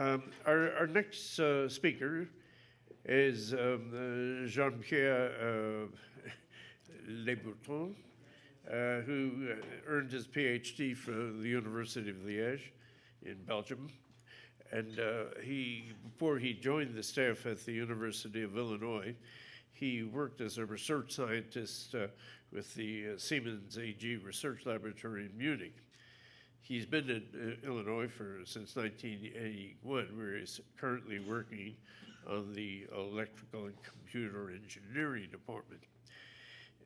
Our next speaker is Jean-Pierre Leburton, who earned his PhD from the University of Liège in Belgium. And before he joined the staff at the University of Illinois, he worked as a research scientist with the Siemens AG Research Laboratory in Munich. He's been in Illinois since 1981, where he's currently working on the Electrical and Computer Engineering Department.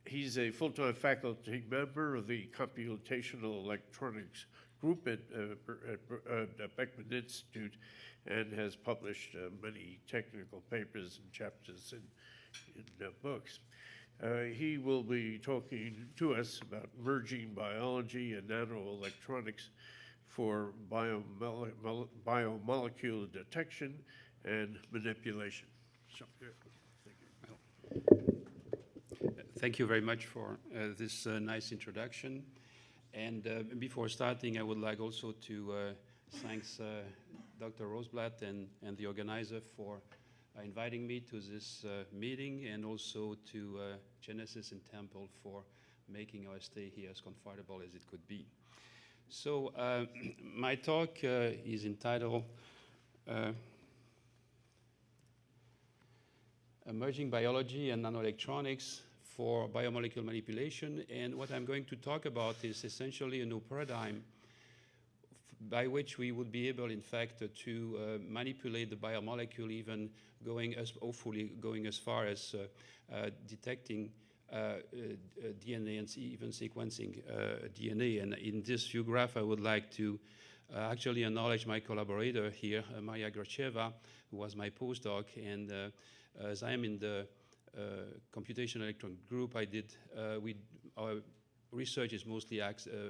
He's a full-time faculty member of the Computational Electronics Group at Beckman Institute and has published many technical papers and chapters in books. He will be talking to us about merging biology and nanoelectronics for biomolecule detection and manipulation. So, thank you. Thank you very much for this nice introduction. And before starting, I would like also to thank Dr. Roseblatt and the organizer for inviting me to this meeting, and also to Genesis and Temple for making our stay here as comfortable as it could be. So my talk is entitled Emerging Biology and Nanoelectronics for Biomolecule Manipulation. And what I'm going to talk about is essentially a new paradigm by which we would be able, in fact, to manipulate the biomolecule, even hopefully going as far as detecting DNA and even sequencing DNA. And in this few graph, I would like to actually acknowledge my collaborator here, Maria Gracheva, who was my postdoc. And as I am in the computational electron group, our research is mostly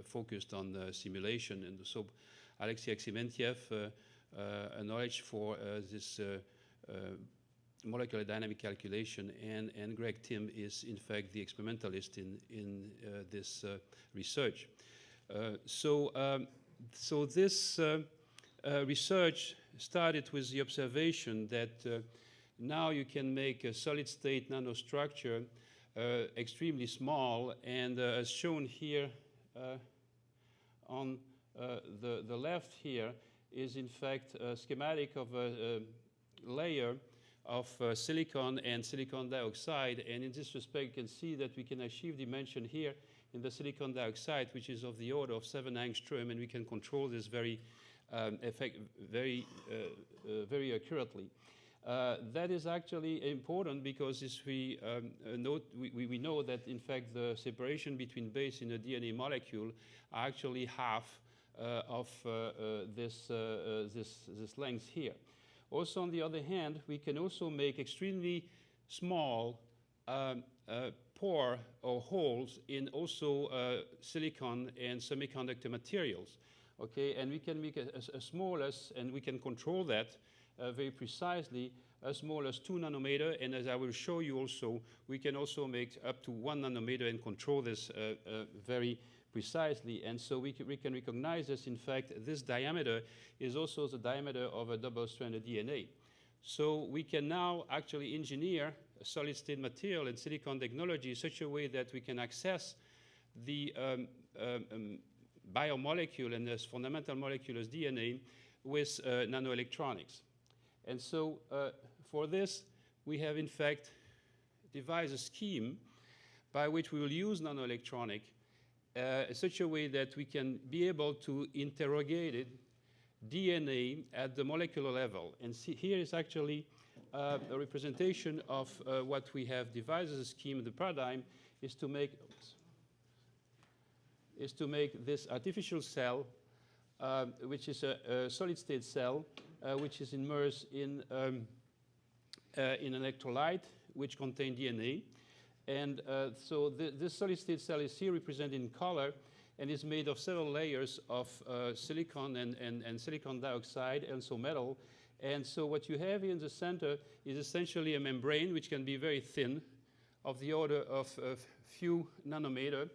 focused on simulation. And so Alexei Aksimentiev, a knowledge for this molecular dynamic calculation, and Greg Tim is in fact the experimentalist in this research. So this research started with the observation that now you can make a solid state nanostructure extremely small, and as shown here on the left here is in fact a schematic of a layer of silicon and silicon dioxide. And in this respect, you can see that we can achieve dimension here in the silicon dioxide, which is of the order of 7 angstrom, and we can control this very accurately. That is actually important because we know that in fact the separation between base in a DNA molecule are actually half of this length here. Also, on the other hand, we can also make extremely small pore or holes in also silicon and semiconductor materials. Okay, and we can make as small as, and we can control that very precisely, as small as 2 nanometer, and as I will show you also, we can also make up to 1 nanometer and control this very precisely. And so we can recognize this. In fact, this diameter is also the diameter of a double-stranded DNA. So we can now actually engineer a solid-state material and silicon technology in such a way that we can access the biomolecule and this fundamental molecule as DNA with nanoelectronics. And so for this, we have in fact devised a scheme by which we will use nanoelectronic in such a way that we can be able to interrogate DNA at the molecular level. And see, here is actually a representation of what we have devised as a scheme. The paradigm is to make this artificial cell, which is a solid-state cell, which is immersed in an electrolyte which contains DNA. And so this solid-state cell is here represented in color and is made of several layers of silicon and silicon dioxide, and so metal. And so what you have here in the center is essentially a membrane which can be very thin, of the order of a few nanometer.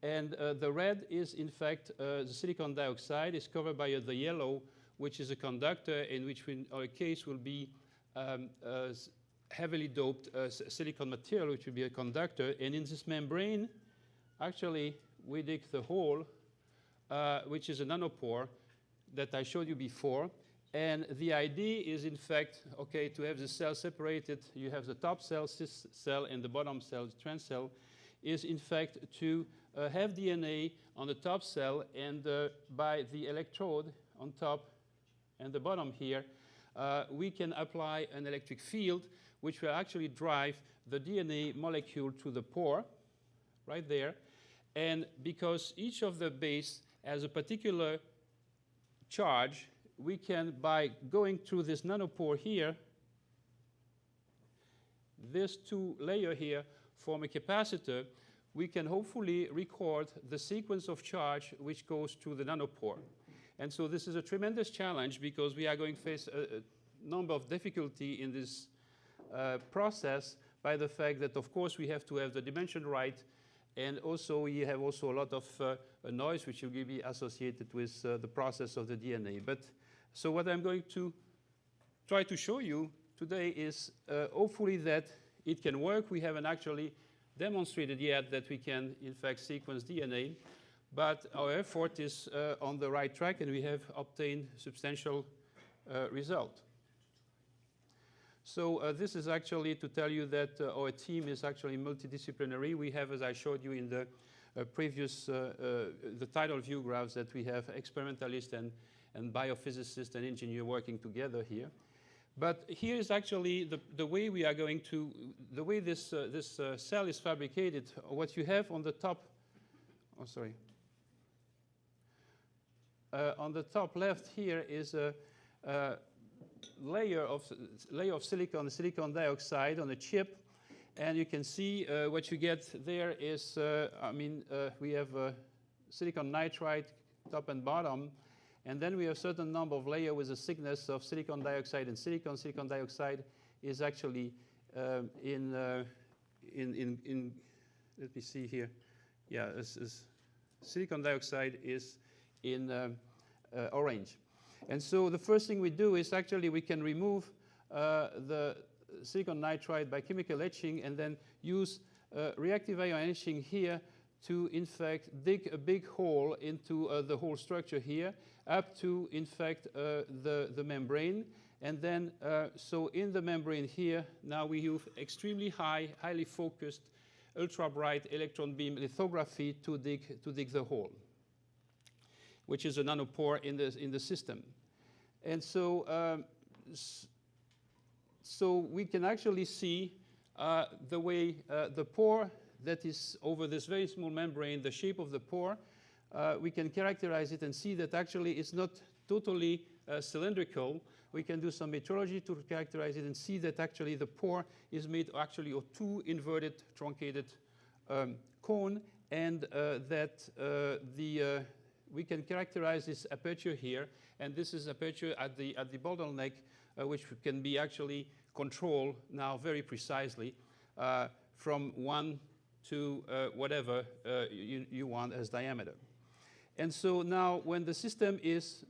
And the red is, in fact, the silicon dioxide is covered by the yellow, which is a conductor, in which in our case will be heavily doped silicon material, which will be a conductor. And in this membrane, actually, we dig the hole, which is a nanopore that I showed you before. And the idea is, in fact, okay, to have the cell separated. You have the top cell, cis cell, and the bottom cell, the trans cell, is in fact to have DNA on the top cell, and by the electrode on top and the bottom here, we can apply an electric field which will actually drive the DNA molecule to the pore, right there. And because each of the base has a particular charge, we can, by going through this nanopore here, this two layer here form a capacitor. We can hopefully record the sequence of charge which goes through the nanopore. And so this is a tremendous challenge, because we are going to face a number of difficulty in this process, by the fact that, of course, we have to have the dimension right, and also we have also a lot of noise which will be associated with the process of the DNA. But so what I'm going to try to show you today is hopefully that it can work. We haven't actually demonstrated yet that we can, in fact, sequence DNA, but our effort is on the right track, and we have obtained substantial result. So this is actually to tell you that our team is actually multidisciplinary. We have, as I showed you in the previous, the tidal view graphs, that we have experimentalists and biophysicists and engineers working together here. But here is actually the way we are going to, the way this cell is fabricated. What you have on the top, oh sorry, on the top left here is a layer of silicon dioxide on a chip, and you can see what you get there is, we have silicon nitride top and bottom, and then we have a certain number of layers with a thickness of silicon dioxide and silicon. Silicon dioxide is actually let me see here, yeah, silicon dioxide is in orange. And so the first thing we do is actually we can remove the silicon nitride by chemical etching, and then use reactive ion etching here to, in fact, dig a big hole into the whole structure here, up to, in fact, the membrane. And then, so in the membrane here, now we use extremely highly focused, ultra-bright electron beam lithography to dig the hole, which is a nanopore in the system. And so, so we can actually see the way the pore that is over this very small membrane, the shape of the pore, we can characterize it and see that actually it's not totally cylindrical. We can do some metrology to characterize it and see that actually the pore is made actually of two inverted truncated cone, and that we can characterize this aperture here, and this is aperture at the bottleneck, which can be actually controlled now very precisely from 1 to whatever you want as diameter. And so now when the system is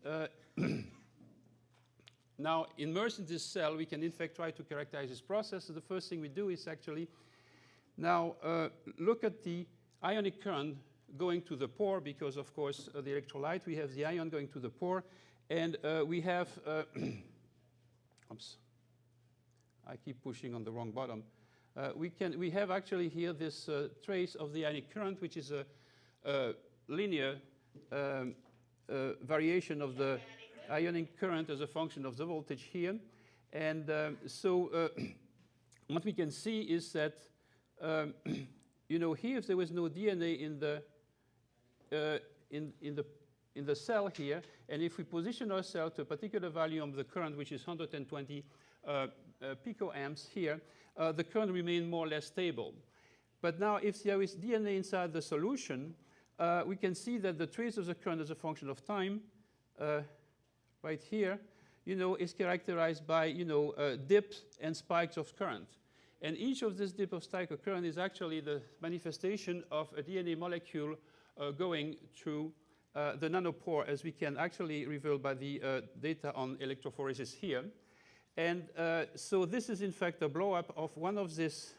now immersed in this cell, we can in fact try to characterize this process. So the first thing we do is actually now look at the ionic current going to the pore, because of course the electrolyte, we have the ion going to the pore, and we have oops, I keep pushing on the wrong button. We have actually here this trace of the ionic current, which is a linear variation of the ionic current as a function of the voltage here. And so what we can see is that you know, here if there was no DNA in the cell here, and if we position ourselves to a particular value of the current, which is 120 picoamps here, the current remains more or less stable. But now if there is DNA inside the solution, we can see that the trace of the current as a function of time, right here, you know, is characterized by, you know, dips and spikes of current. And each of this dip of spike of current is actually the manifestation of a DNA molecule going through the nanopore, as we can actually reveal by the data on electrophoresis here. And so this is in fact a blow-up of one of this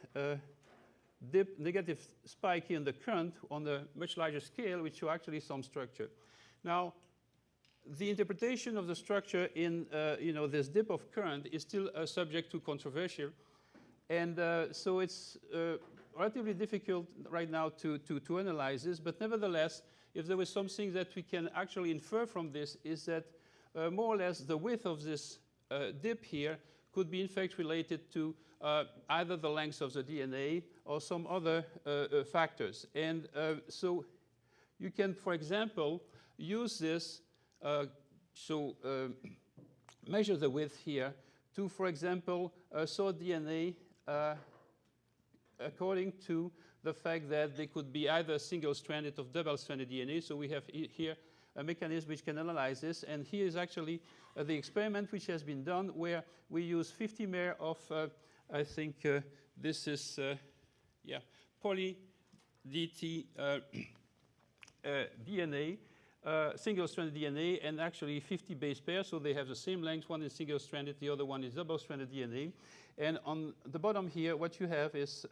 negative spike here in the current on a much larger scale, which show actually some structure. Now, the interpretation of the structure in this dip of current is still subject to controversy, and so it's relatively difficult right now to analyze this. But nevertheless, if there was something that we can actually infer from this, is that more or less the width of this dip here could be in fact related to either the length of the DNA or some other factors. And so you can, for example, use this measure the width here to, for example, sort DNA according to the fact that they could be either single-stranded or double-stranded DNA. So we have here a mechanism which can analyze this. And here is actually the experiment which has been done, where we use 50 mer of, I think this is, poly-DT DNA, single-stranded DNA, and actually 50 base pairs, so they have the same length. One is single-stranded, the other one is double-stranded DNA. And on the bottom here, what you have is,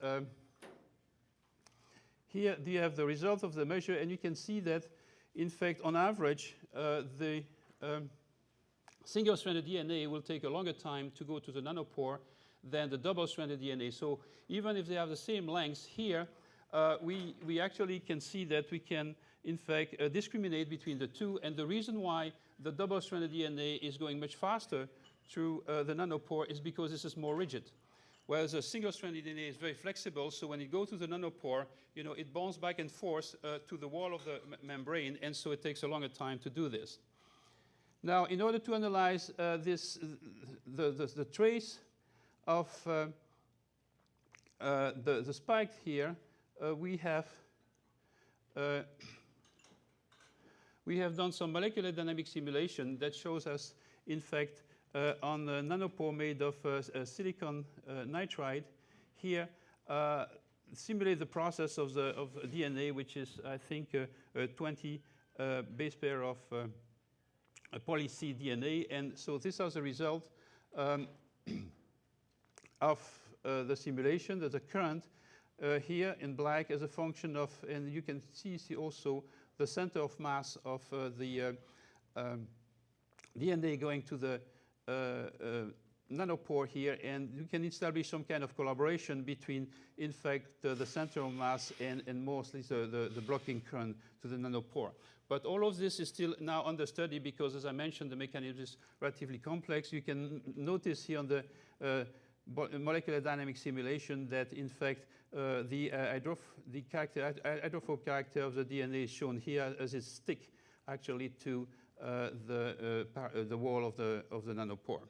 here you have the result of the measure, and you can see that, in fact, on average, the single-stranded DNA will take a longer time to go to the nanopore than the double-stranded DNA. So even if they have the same length here, we actually can see that we can, in fact, discriminate between the two. And the reason why the double-stranded DNA is going much faster through the nanopore is because this is more rigid. Whereas a single-stranded DNA is very flexible, so when it goes to the nanopore, it bonds back and forth to the wall of the membrane, and so it takes a longer time to do this. Now, in order to analyze the trace of the spike here, we have done some molecular dynamic simulation that shows us, in fact, on a nanopore made of silicon nitride here, simulate the process of DNA, which is, I think, 20 base pair of poly-C DNA. And so this is the result of the simulation. There's a current here in black as a function of, and you can see also the center of mass of the DNA going to the nanopore here, and you can establish some kind of collaboration between, in fact, the center of mass and mostly the blocking current to the nanopore. But all of this is still now under study because, as I mentioned, the mechanism is relatively complex. You can notice here on the molecular dynamic simulation that, in fact, the hydrophobe character of the DNA is shown here as it stick actually to the wall of the nanopore.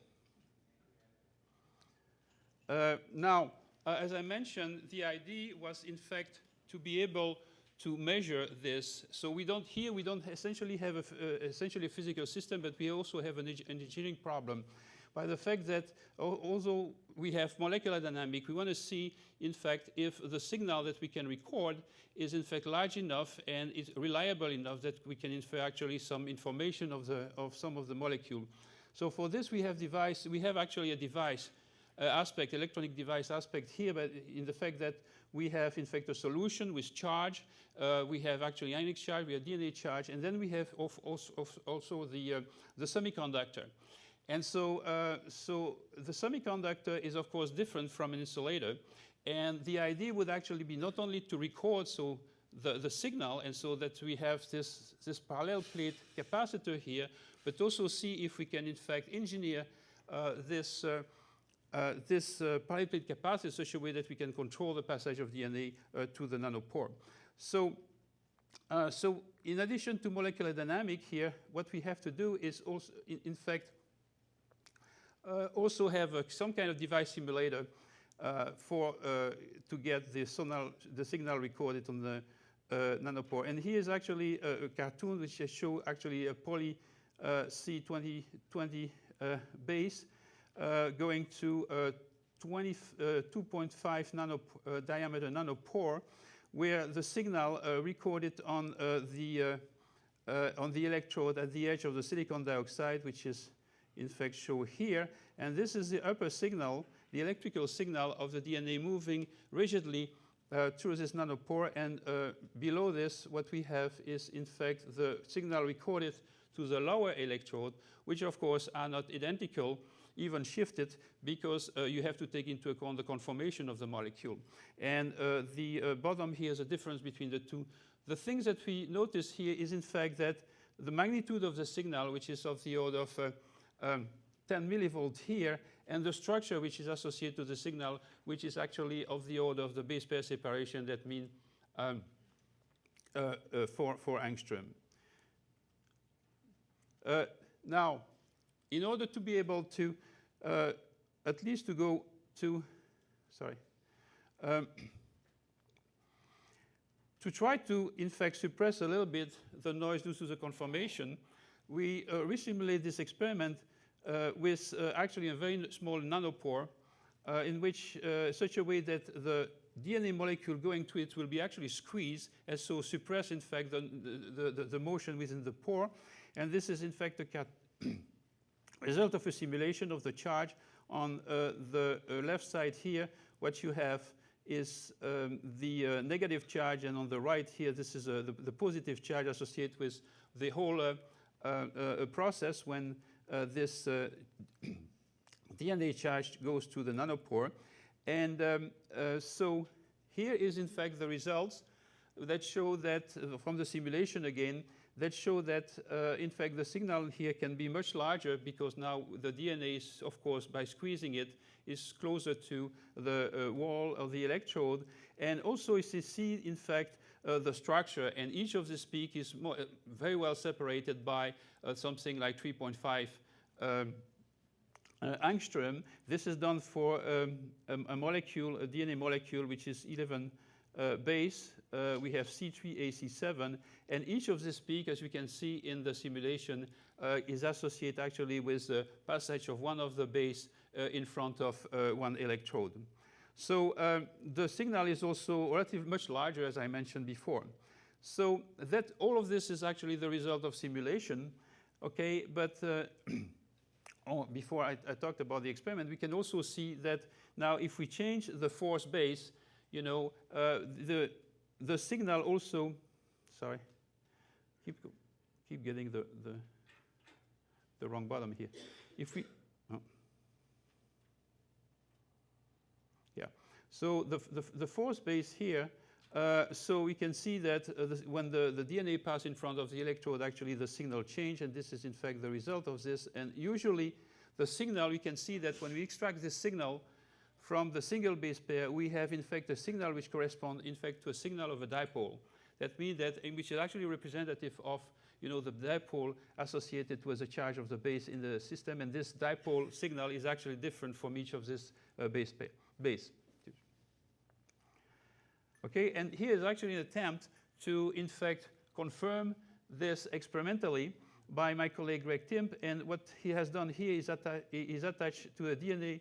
Now, as I mentioned, the idea was, in fact, to be able to measure this. So we don't essentially have essentially a physical system, but we also have an engineering problem. By the fact that although we have molecular dynamic, we want to see, in fact, if the signal that we can record is in fact large enough and is reliable enough that we can infer actually some information of some of the molecule. So for this we have actually a device aspect, electronic device aspect here, but in the fact that we have in fact a solution with charge, we have actually ionic charge, we have DNA charge, and then we have also the semiconductor. And so, the semiconductor is, of course, different from an insulator. And the idea would actually be not only to record the signal, and so that we have this parallel plate capacitor here, but also see if we can, in fact, engineer this parallel plate capacitor in such a way that we can control the passage of DNA to the nanopore. So in addition to molecular dynamic here, what we have to do is also, in fact, also have some kind of device simulator to get the signal recorded on the nanopore. And here is actually a cartoon which shows actually a poly C2020 base going to 2.5 diameter nanopore, where the signal recorded on the on the electrode at the edge of the silicon dioxide, which is in fact shown here. And this is the upper signal, the electrical signal of the DNA moving rigidly through this nanopore. And below this, what we have is in fact the signal recorded to the lower electrode, which of course are not identical, even shifted, because you have to take into account the conformation of the molecule. And the bottom here is a difference between the two. The things that we notice here is in fact that the magnitude of the signal, which is of the order of 10 millivolts here, and the structure which is associated to the signal, which is actually of the order of the base pair separation, that means 4 angstrom. Now, in order to be able to at least to go to, to try to, in fact, suppress a little bit the noise due to the conformation, we resimulate this experiment with actually a very small nanopore in which such a way that the DNA molecule going to it will be actually squeezed and so suppress, in fact, the motion within the pore. And this is, in fact, a result of a simulation of the charge. On the left side here, what you have is the negative charge, and on the right here, this is the positive charge associated with the whole process when this DNA charge goes to the nanopore. And so here is, in fact, the results that show that, from the simulation again, that show that, in fact, the signal here can be much larger because now the DNA is, of course, by squeezing it, is closer to the wall of the electrode. And also you see, in fact, the structure. And each of these peaks is very well separated by something like 3.5 angstrom. This is done for a molecule, a DNA molecule, which is 11 base. We have C3AC7, and each of these peaks, as you can see in the simulation, is associated actually with the passage of one of the base in front of one electrode. So the signal is also relatively much larger, as I mentioned before. So that all of this is actually the result of simulation. Okay, but before I talked about the experiment, we can also see that now if we change the force base, you know, the signal also, sorry, keep getting the wrong bottom here. If we, oh. Yeah, so the force base here, so we can see that when the DNA passes in front of the electrode, actually the signal change, and this is in fact the result of this. And usually the signal, we can see that when we extract this signal from the single base pair, we have in fact a signal which corresponds in fact to a signal of a dipole. That means that, which is actually representative of, you know, the dipole associated with the charge of the base in the system, and this dipole signal is actually different from each of this base. Okay, and here is actually an attempt to, in fact, confirm this experimentally by my colleague Greg Timp, and what he has done here is attached to a DNA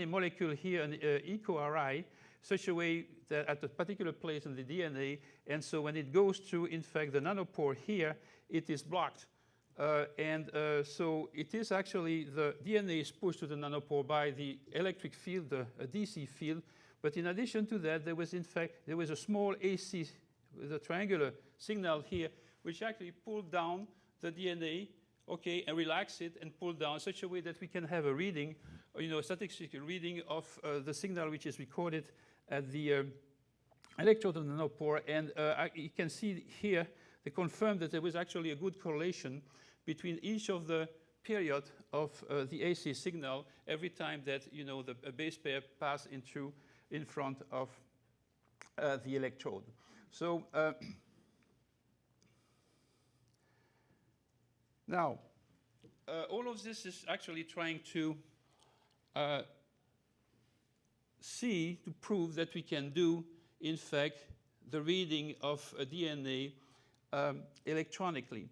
molecule here, an EcoRI, such a way that at a particular place in the DNA, and so when it goes through, in fact, the nanopore here, it is blocked. So it is actually, the DNA is pushed to the nanopore by the electric field, a DC field, but in addition to that, there was a small AC, the triangular signal here, which actually pulled down the DNA, okay, and relax it and pull down such a way that we can have a reading, you know, a statistical reading of the signal which is recorded at the electrode on the nanopore. And you can see here, they confirmed that there was actually a good correlation between each of the period of the AC signal every time that, you know, the base pair pass in front of the electrode. So now, all of this is actually trying to prove that we can do, in fact, the reading of a DNA electronically.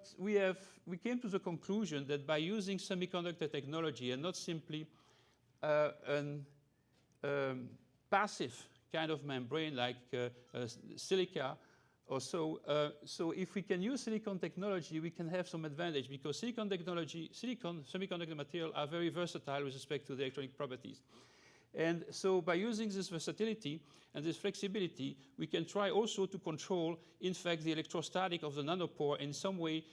We came to the conclusion that by using semiconductor technology and not simply passive kind of membrane like silica or so. So if we can use silicon technology, we can have some advantage because silicon semiconductor material are very versatile with respect to the electronic properties. And so by using this versatility and this flexibility, we can try also to control, in fact, the electrostatic of the nanopore in some way,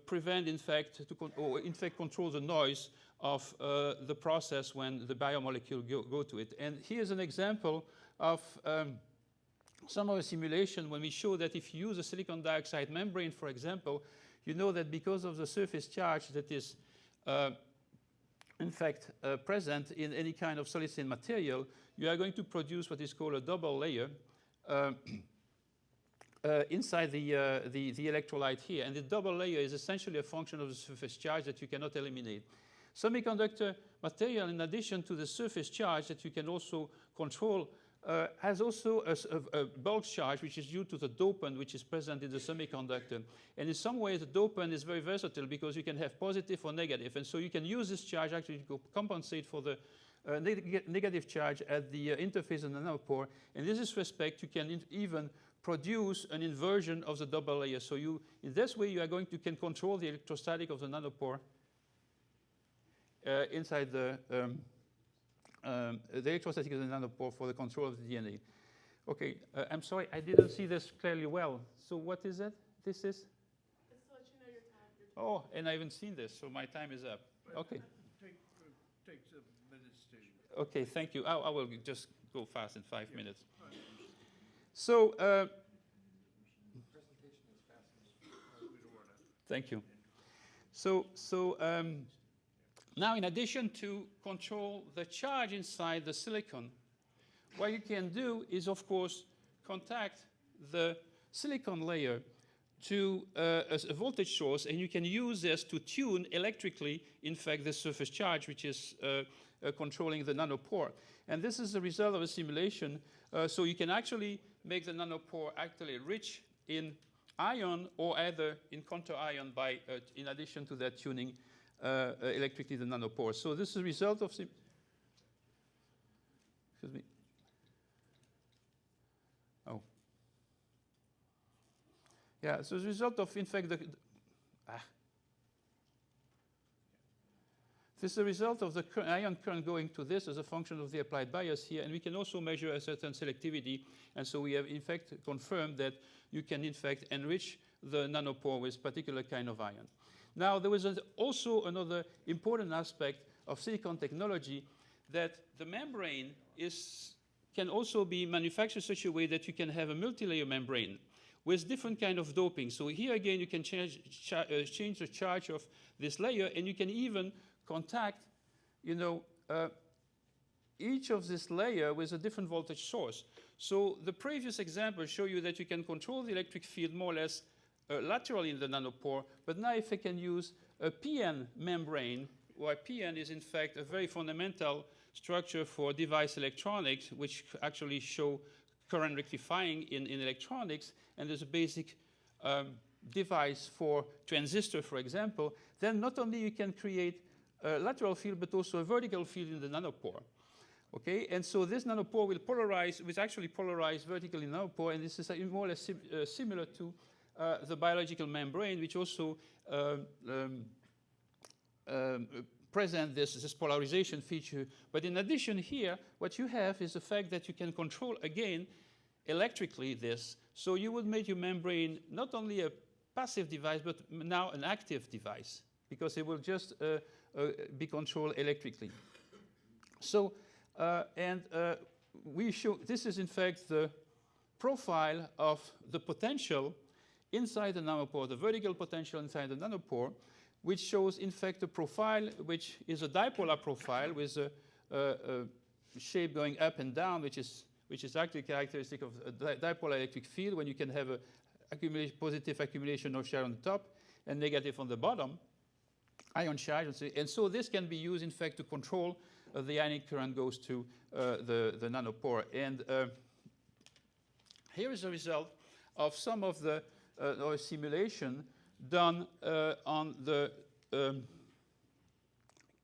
prevent, in fact, or in fact control the noise of the process when the biomolecule go to it. And here's an example of some of the simulation when we show that if you use a silicon dioxide membrane, for example, you know that because of the surface charge that is in fact present in any kind of solid state material, you are going to produce what is called a double layer inside the electrolyte here. And the double layer is essentially a function of the surface charge that you cannot eliminate. Semiconductor material, in addition to the surface charge that you can also control, has also a bulk charge, which is due to the dopant which is present in the semiconductor. And in some ways, the dopant is very versatile because you can have positive or negative. And so you can use this charge actually to compensate for the negative charge at the interface of the nanopore. And in this respect, you can even produce an inversion of the double layer. So you, in this way, you are going to can control the electrostatic of the nanopore inside the electrostatic of the nanopore for the control of the DNA. Okay, I'm sorry, I didn't see this clearly well. So what is it? This is? Just to let you know your time. Oh, and I haven't seen this, so my time is up. Okay. Take some minutes to. Okay, thank you. I will just go fast in 5 minutes. So, thank you. So now in addition to control the charge inside the silicon, what you can do is, of course, contact the silicon layer to a voltage source, and you can use this to tune electrically, in fact, the surface charge, which is controlling the nanopore. And this is the result of a simulation. So you can actually make the nanopore actually rich in ion or either in counter ion by, in addition to that, tuning electrically the nanopore. So this is a result of excuse me. Oh. Yeah, so the result of, in fact, this is a result of the ion current going to this as a function of the applied bias here, and we can also measure a certain selectivity, and so we have, in fact, confirmed that you can, in fact, enrich the nanopore with particular kind of ion. Now, there was also another important aspect of silicon technology, that the membrane can also be manufactured such a way that you can have a multi-layer membrane with different kind of doping. So here again, you can change the charge of this layer, and you can even contact, each of this layer with a different voltage source. So the previous example showed you that you can control the electric field more or less laterally in the nanopore, but now if I can use a PN membrane, where PN is in fact a very fundamental structure for device electronics, which actually show current rectifying in electronics, and there's a basic device for transistor, for example, then not only you can create a lateral field, but also a vertical field in the nanopore. Okay, and so this nanopore will polarize, actually polarize vertically in the nanopore, and this is more or less similar to the biological membrane, which also present this polarization feature. But in addition here, what you have is the fact that you can control, again, electrically this. So you would make your membrane not only a passive device, but now an active device, because it will just be controlled electrically. So, we show, this is in fact the profile of the potential inside the nanopore, the vertical potential inside the nanopore, which shows in fact a profile which is a dipolar profile with a shape going up and down, which is actually characteristic of a dipolar electric field, when you can have a positive accumulation of charge on the top and negative on the bottom, ion charge. And so this can be used in fact to control the ionic current goes to the nanopore. And here is a result of some of the simulation done on the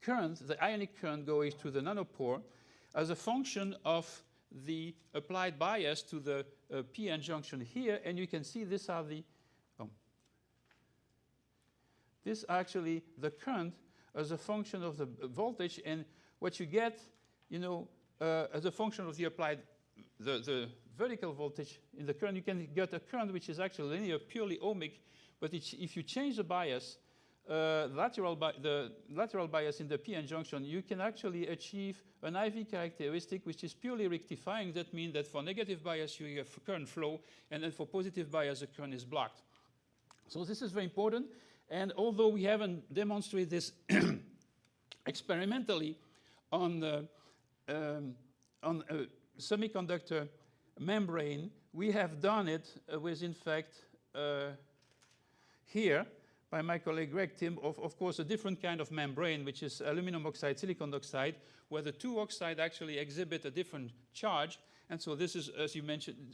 current, the ionic current going to the nanopore as a function of the applied bias to the p-n junction here, and you can see these are the this actually the current as a function of the voltage, and what you get, as a function of the applied the vertical voltage in the current, you can get a current which is actually linear, purely ohmic. But if you change the bias, the lateral bias in the p-n junction, you can actually achieve an IV characteristic which is purely rectifying. That means that for negative bias you have current flow, and then for positive bias the current is blocked. So this is very important. And although we haven't demonstrated this experimentally on a semiconductor membrane, we have done it with, in fact, here by my colleague Greg Tim, of course, a different kind of membrane, which is aluminum oxide, silicon oxide, where the two oxides actually exhibit a different charge. And so this is,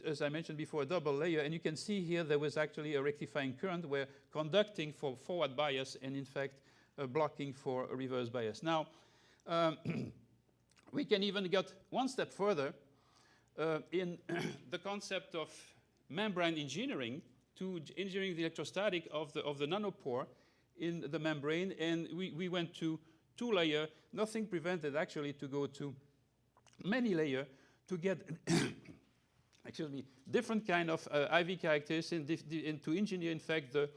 as I mentioned before, a double layer. And you can see here there was actually a rectifying current where conducting for forward bias and, in fact, blocking for a reverse bias. Now, we can even get one step further in the concept of membrane engineering, to engineering the electrostatic of the nanopore in the membrane. And we went to 2-layer. Nothing prevented, actually, to go to many layer to get different kind of IV characteristics and to engineer, in fact, the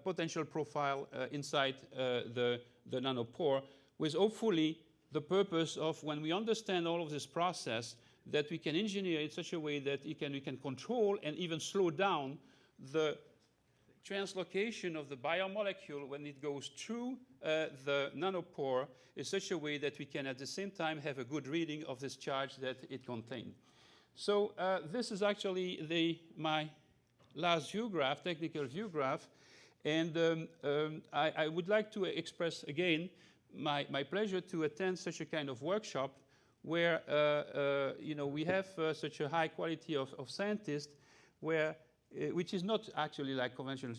potential profile inside the nanopore, with hopefully the purpose of, when we understand all of this process, that we can engineer it in such a way that we can control and even slow down the translocation of the biomolecule when it goes through the nanopore in such a way that we can at the same time have a good reading of this charge that it contained. So this is actually my last view graph, technical view graph. And I would like to express again my pleasure to attend such a kind of workshop where we have such a high quality of scientists, where which is not actually like conventional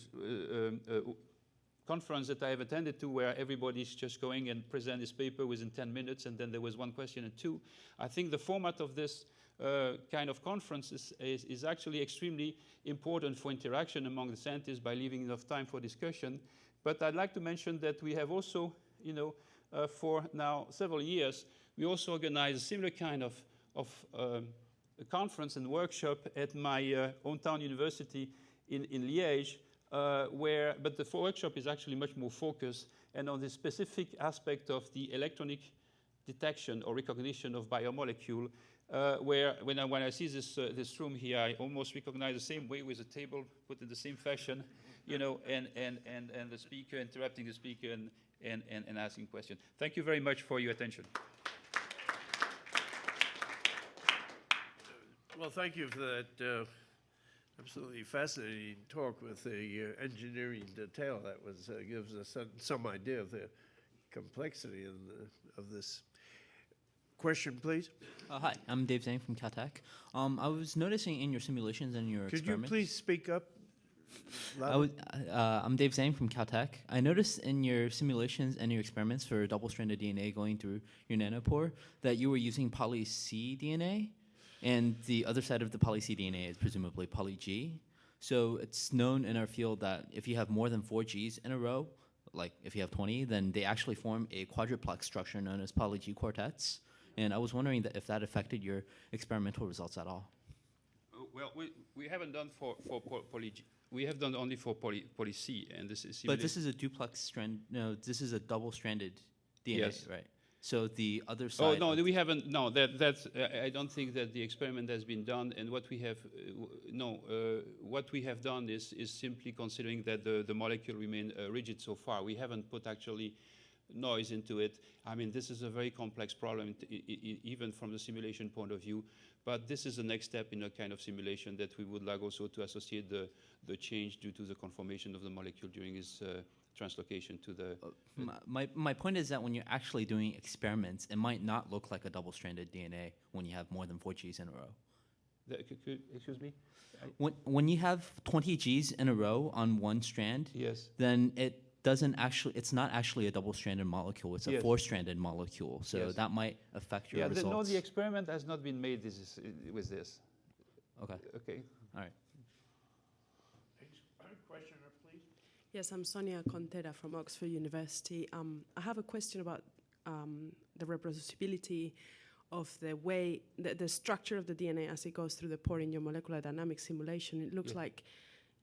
conference that I have attended to, where everybody's just going and present his paper within 10 minutes, and then there was one question and two. I think the format of this kind of conference is actually extremely important for interaction among the scientists by leaving enough time for discussion. But I'd like to mention that we have also, for now several years, we also organize a similar kind of a conference and workshop at my hometown university in Liège, but the workshop is actually much more focused and on the specific aspect of the electronic detection or recognition of biomolecule, where when I see this room here, I almost recognize the same way, with a table put in the same fashion, and the speaker interrupting the speaker and asking questions. Thank you very much for your attention. Well, thank you for that absolutely fascinating talk with the engineering detail. That gives us some idea of the complexity of this. Question, please. Hi, I'm Dave Zhang from Caltech. I was noticing in your simulations and your experiments. Could you please speak up? I'm Dave Zhang from Caltech. I noticed in your simulations and your experiments for double-stranded DNA going through your nanopore that you were using poly-C DNA, and the other side of the poly-C DNA is presumably poly-G. So it's known in our field that if you have more than 4 Gs in a row, like if you have 20, then they actually form a quadruplex structure known as poly-G quartets. And I was wondering if that affected your experimental results at all. Well, we haven't done for poly-G. We have done only for poly-C, and this is. But this is a duplex strand. No, this is a double-stranded DNA, yes. Right? So the other side. Oh no, we haven't. No, that's. I don't think that the experiment has been done. And what we have, what we have done is simply considering that the molecule remain rigid so far. We haven't put actually noise into it. I mean, this is a very complex problem, even from the simulation point of view. But this is the next step in a kind of simulation that we would like also to associate the change due to the conformation of the molecule during its translocation to the... My point is that when you're actually doing experiments, it might not look like a double-stranded DNA when you have more than 4 Gs in a row. Excuse me? When you have 20 Gs in a row on one strand, yes, then it doesn't actually, it's not actually a double-stranded molecule, it's a Yes. four-stranded molecule. So Yes. that might affect your Yeah, results. the experiment has not been made with this. Okay, Okay. all right. Questioner, please. Yes, I'm Sonia Contera from Oxford University. I have a question about the reproducibility of the way, the structure of the DNA as it goes through the pore in your molecular dynamics simulation. It looks Yeah. like,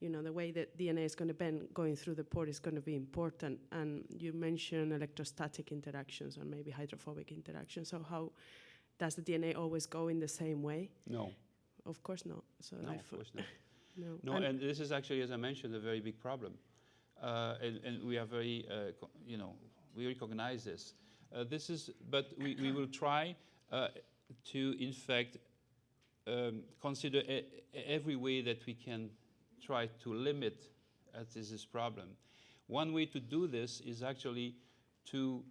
you know, the way that DNA is going to bend going through the pore is going to be important. And you mentioned electrostatic interactions or maybe hydrophobic interactions. So how does the DNA always go in the same way? No, Of course not. So no, I of course not. no. No, and this is actually, as I mentioned, a very big problem. And we are very, we recognize this. But we will try to, in fact, consider every way that we can try to limit this problem. One way to do this is actually to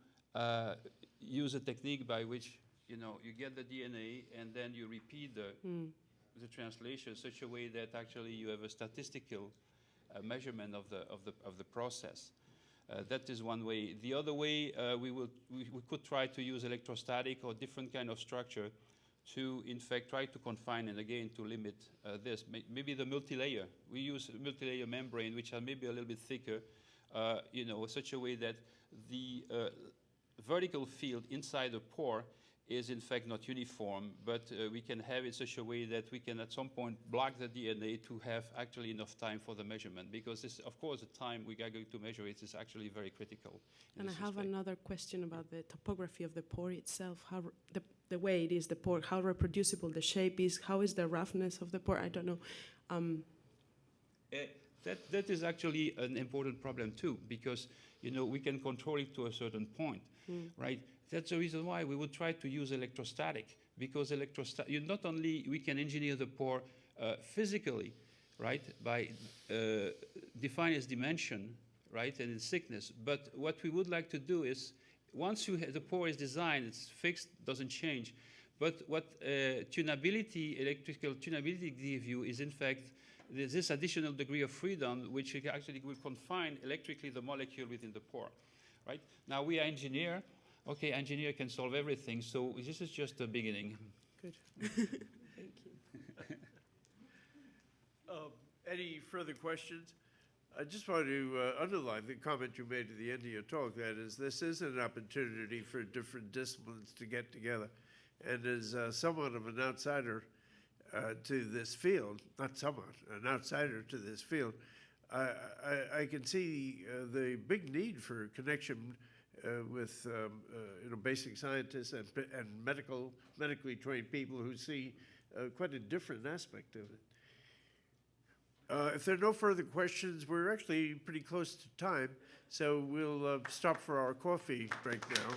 use a technique by which, you get the DNA and then you repeat the translation in such a way that actually you have a statistical measurement of the process. That is one way. The other way, we could try to use electrostatic or different kind of structure to, in fact, try to confine and again to limit this. Maybe the multilayer. We use multilayer membrane, which are maybe a little bit thicker, such a way that the vertical field inside the pore is in fact not uniform, but we can have it such a way that we can at some point block the DNA to have actually enough time for the measurement, because this, of course, the time we are going to measure it is actually very critical. And I have another question about the topography of the pore itself, how the way it is, the pore, how reproducible the shape is, how is the roughness of the pore, I don't know. That is actually an important problem too, because we can control it to a certain point, right? That's the reason why we would try to use electrostatic, because not only we can engineer the pore physically, right, by define its dimension, right, and its thickness, but what we would like to do is, once the pore is designed, it's fixed, doesn't change, but what electrical tunability gives you is in fact this additional degree of freedom, which actually will confine electrically the molecule within the pore, right? Now we are engineer. Okay, engineer can solve everything, so this is just the beginning. Good. Thank you. Any further questions? I just want to underline the comment you made at the end of your talk, that is, this is an opportunity for different disciplines to get together. And as somewhat of an outsider to this field, not somewhat, an outsider to this field, I can see the big need for connection with basic scientists and medically trained people who see quite a different aspect of it. If there are no further questions, we're actually pretty close to time, so we'll stop for our coffee break now.